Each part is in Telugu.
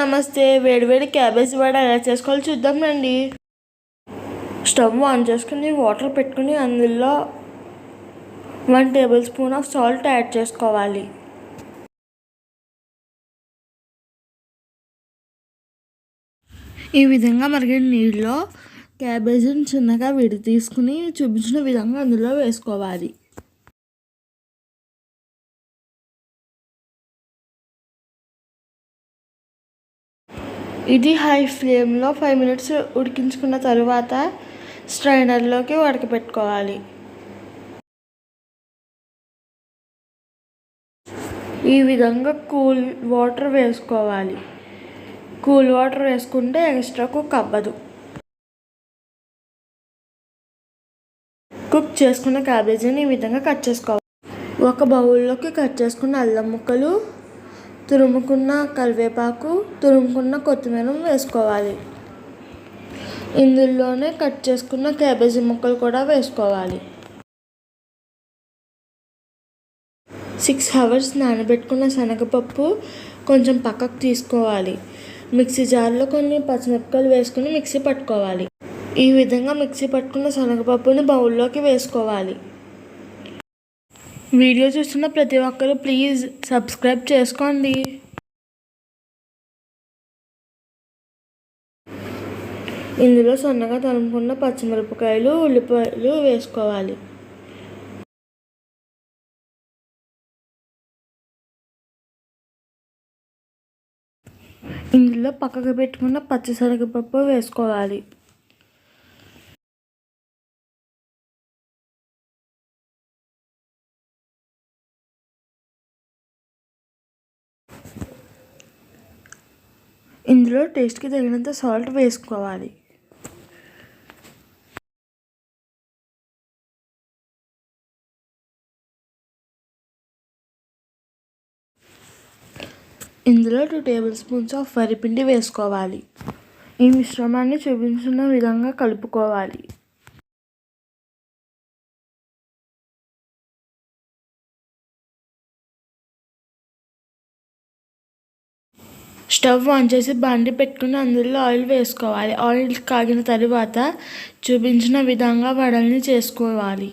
నమస్తే. వేడివేడి క్యాబేజీ వడ ఎలా చేసుకోవాలో చూద్దాం రండి. స్టవ్ ఆన్ చేసుకుని వాటర్ పెట్టుకుని అందులో 1 table spoon of salt add చేసుకోవాలి. ఈ విధంగా మరిగిన నీళ్ళలో క్యాబేజీని చిన్నగా విడి తీసుకుని చూపించిన విధంగా అందులో వేసుకోవాలి. ఇది హై ఫ్లేమ్లో 5 మినిట్స్ ఉడికించుకున్న తరువాత స్ట్రైనర్లోకి ఉడకపెట్టుకోవాలి. ఈ విధంగా కూల్ వాటర్ వేసుకోవాలి. కూల్ వాటర్ వేసుకుంటే ఎక్స్ట్రా కుక్ అవ్వదు. కుక్ చేసుకున్న క్యాబేజీని ఈ విధంగా కట్ చేసుకోవాలి. ఒక బౌల్లోకి కట్ చేసుకున్న అల్లం ముక్కలు, తురుముకున్న కరివేపాకు, తురుముకున్న కొత్తిమీర వేసుకోవాలి. ఇందులోనే కట్ చేసుకున్న క్యాబేజీ ముక్కలు కూడా వేసుకోవాలి. 6 అవర్స్ నానబెట్టుకున్న శనగపప్పు కొంచెం పక్కకు తీసుకోవాలి. మిక్సీ జార్లో కొన్ని పచ్చిమిరపకాయలు వేసుకుని మిక్సీ పట్టుకోవాలి. ఈ విధంగా మిక్సీ పట్టుకున్న శనగపప్పుని బౌల్లోకి వేసుకోవాలి. వీడియో చూస్తున్న ప్రతి ఒక్కరు ప్లీజ్ సబ్స్క్రైబ్ చేసుకోండి. ఇందులో సన్నగా తరుముకున్న పచ్చిమిరపకాయలు, ఉల్లిపాయలు వేసుకోవాలి. ఇందులో పక్కకు పెట్టుకున్న పచ్చిశనగపప్పు వేసుకోవాలి. ఇందులో టేస్ట్కి తగినంత సాల్ట్ వేసుకోవాలి. ఇందులో 2 టేబుల్ స్పూన్స్ ఆఫ్ వరిపిండి వేసుకోవాలి. ఈ మిశ్రమాన్ని చూపించిన విధంగా కలుపుకోవాలి. స్టవ్ ఆన్ చేసి బాండి పెట్టుకుని అందులో ఆయిల్ వేసుకోవాలి. ఆయిల్ కాగిన తరువాత చూపించిన విధంగా వడల్ని చేసుకోవాలి.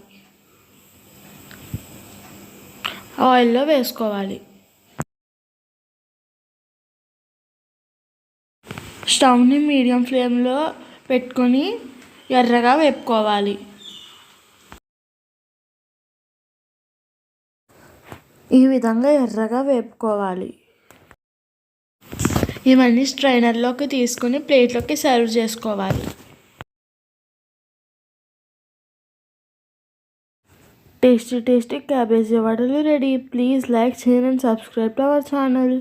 ఆయిల్లో వేసుకోవాలి. స్టవ్ని మీడియం ఫ్లేమ్లో పెట్టుకొని ఎర్రగా వేపుకోవాలి. ఈ విధంగా ఎర్రగా వేపుకోవాలి. ఇవన్నీ స్ట్రైనర్లోకి తీసుకుని ప్లేట్లోకి సర్వ్ చేసుకోవాలి. టేస్టీ క్యాబేజీ వడలు ready. Please like, share and subscribe to our channel.